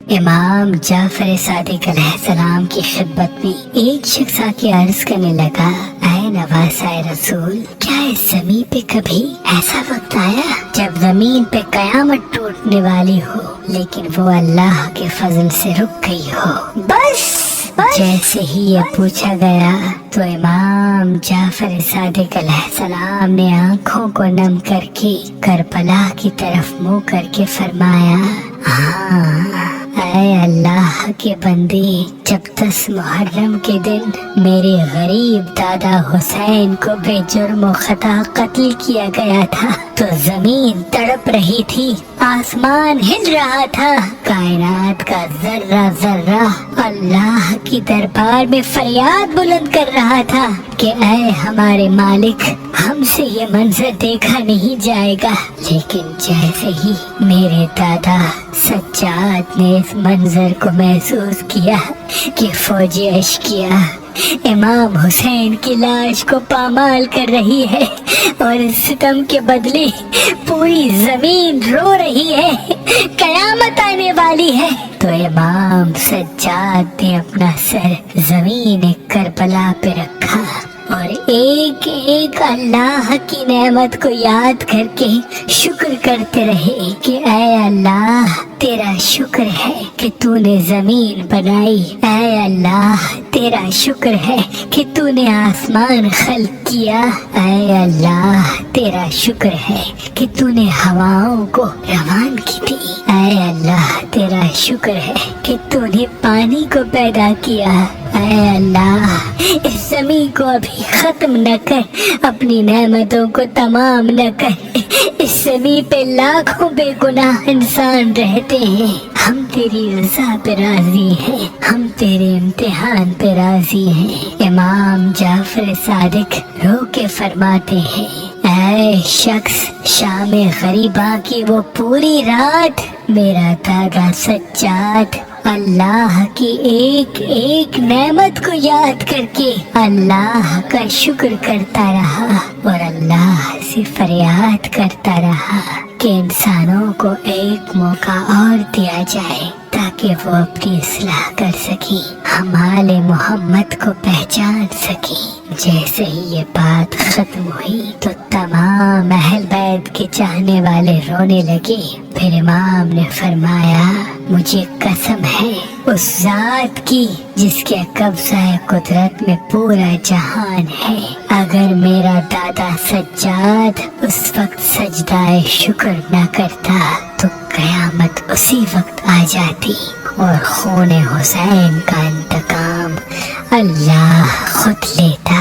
امام جعفر صادق علیہ السلام کی خدمت میں ایک شخص آ کے عرض کرنے لگا، اے نواسۂ رسول، کیا اس زمین پہ کبھی ایسا وقت آیا جب زمین پہ قیامت ٹوٹنے والی ہو لیکن وہ اللہ کے فضل سے رک گئی ہو؟ بس جیسے ہی یہ پوچھا گیا تو امام جعفر صادق علیہ السلام نے آنکھوں کو نم کر کے کربلا کی طرف منہ کر کے فرمایا، ہاں اے اللہ کے بندے، جب 10 محرم کے دن میرے غریب دادا حسین کو بے جرم و خطا قتل کیا گیا تھا تو زمین تڑپ رہی تھی، آسمان ہل رہا تھا، کائنات کا ذرہ ذرہ اللہ کی دربار میں فریاد بلند کر رہا تھا کہ اے ہمارے مالک، ہم سے یہ منظر دیکھا نہیں جائے گا۔ لیکن جیسے ہی میرے دادا سجاد نے اس منظر کو محسوس کیا کہ فوجی اشکیا امام حسین کی لاش کو پامال کر رہی ہے اور اس ستم کے بدلے پوری زمین رو رہی ہے، قیامت آنے والی ہے، تو امام سجاد نے اپنا سر زمین کربلا پہ رکھا اور ایک ایک اللہ کی نعمت کو یاد کر کے شکر کرتے رہے کہ اے اللہ تیرا شکر ہے کہ تو نے زمین بنائی، اے اللہ تیرا شکر ہے کہ تو نے آسمان خلق کیا، اے اللہ تیرا شکر ہے کہ تو نے ہواؤں کو روان کی تھی، اے اللہ تیرا شکر ہے کہ تو نے پانی کو پیدا کیا، اے اللہ اس زمین کو ابھی ختم نہ کر، اپنی نعمتوں کو تمام نہ کر، اس زمین پہ لاکھوں بے گناہ انسان رہتے ہیں، ہم تیری رضا پہ راضی ہیں، ہم تیرے امتحان پہ راضی ہیں۔ امام جعفر صادق رو کے فرماتے ہیں، اے شخص شام غریباں کی وہ پوری رات میرا دادا سجاد اللہ کی ایک ایک نعمت کو یاد کر کے اللہ کا شکر کرتا رہا اور اللہ سے فریاد کرتا رہا کہ انسانوں کو ایک موقع اور دیا جائے تاکہ وہ اپنی اصلاح کر سکیں، ہم آل محمد کو پہچان سکیں۔ جیسے ہی یہ بات ختم ہوئی تو تمام اہل بیت کے چاہنے والے رونے لگے۔ پھر امام نے فرمایا، مجھے قسم ہے اس ذات کی جس کے قبضہ قدرت میں پورا جہان ہے، اگر میرا دادا سجاد اس وقت سجدہ شکر نہ کرتا تو قیامت اسی وقت آ جاتی اور خون حسین کا انتقام اللہ خود لیتا۔